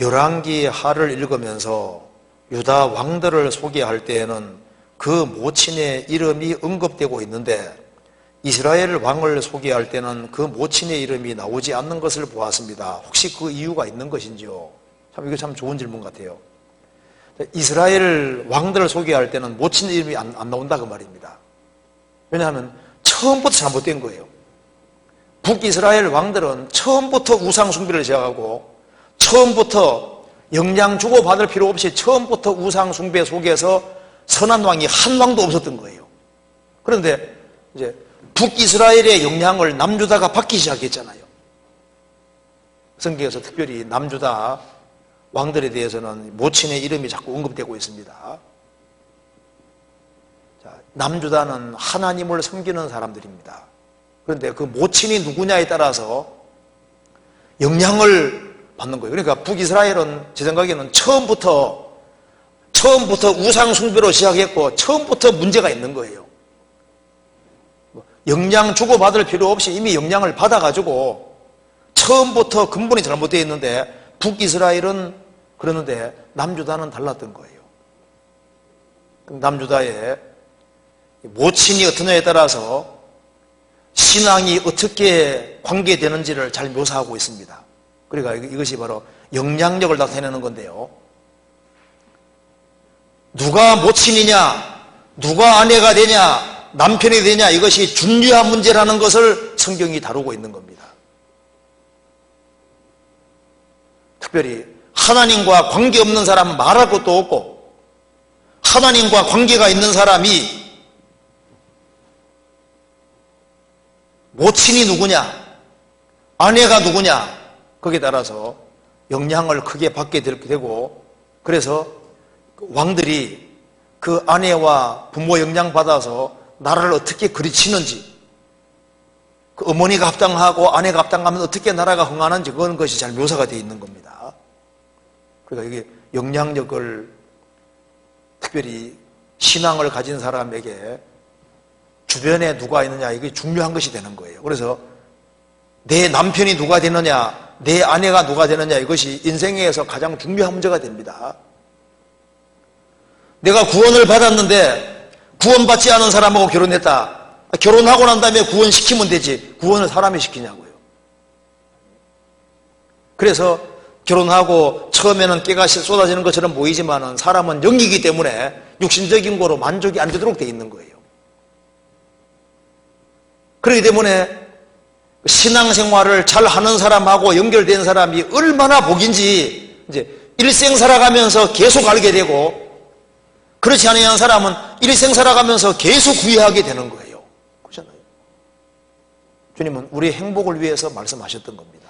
열왕기 하를 읽으면서 유다 왕들을 소개할 때에는 그 모친의 이름이 언급되고 있는데 이스라엘 왕을 소개할 때는 그 모친의 이름이 나오지 않는 것을 보았습니다. 혹시 그 이유가 있는 것인지요? 이거 참 좋은 질문 같아요. 이스라엘 왕들을 소개할 때는 모친의 이름이 안 나온다 그 말입니다. 왜냐하면 처음부터 잘못된 거예요. 북이스라엘 왕들은 처음부터 우상 숭배를 시작하고 처음부터 영양 주고받을 필요 없이 처음부터 우상 숭배 속에서 선한 왕이 한 왕도 없었던 거예요. 그런데 이제 북이스라엘의 영향을 남유다가 받기 시작했잖아요. 성경에서 특별히 남유다 왕들에 대해서는 모친의 이름이 자꾸 언급되고 있습니다. 자, 남유다는 하나님을 섬기는 사람들입니다. 그런데 그 모친이 누구냐에 따라서 영향을 받는 거예요. 그러니까 북이스라엘은 제 생각에는 처음부터 우상 숭배로 시작했고 처음부터 문제가 있는 거예요. 영향 주고받을 필요 없이 이미 영향을 받아가지고 처음부터 근본이 잘못되어 있는데 북이스라엘은 그러는데 남유다는 달랐던 거예요. 남유다의 모친이 어떠냐에 따라서 신앙이 어떻게 관계되는지를 잘 묘사하고 있습니다. 그러니까 이것이 바로 영향력을 나타내는 건데요. 누가 모친이냐, 누가 아내가 되냐, 남편이 되냐, 이것이 중요한 문제라는 것을 성경이 다루고 있는 겁니다. 특별히 하나님과 관계없는 사람은 말할 것도 없고 하나님과 관계가 있는 사람이 모친이 누구냐, 아내가 누구냐, 거기에 따라서 영향을 크게 받게 되고, 그래서 왕들이 그 아내와 부모 영향 받아서 나라를 어떻게 그리치는지, 그 어머니가 합당하고 아내가 합당하면 어떻게 나라가 흥하는지 그런 것이 잘 묘사가 되어 있는 겁니다. 그러니까 이게 영향력을 특별히 신앙을 가진 사람에게 주변에 누가 있느냐, 이게 중요한 것이 되는 거예요. 그래서 내 남편이 누가 되느냐, 내 아내가 누가 되느냐, 이것이 인생에서 가장 중요한 문제가 됩니다. 내가 구원을 받았는데 구원받지 않은 사람하고 결혼했다. 결혼하고 난 다음에 구원시키면 되지, 구원을 사람이 시키냐고요. 그래서 결혼하고 처음에는 깨가 쏟아지는 것처럼 보이지만 사람은 영이기 때문에 육신적인 거로 만족이 안 되도록 돼 있는 거예요. 그렇기 때문에 신앙생활을 잘 하는 사람하고 연결된 사람이 얼마나 복인지 이제 일생 살아가면서 계속 알게 되고, 그렇지 않은 사람은 일생 살아가면서 계속 구애하게 되는 거예요. 그렇잖아요. 주님은 우리의 행복을 위해서 말씀하셨던 겁니다.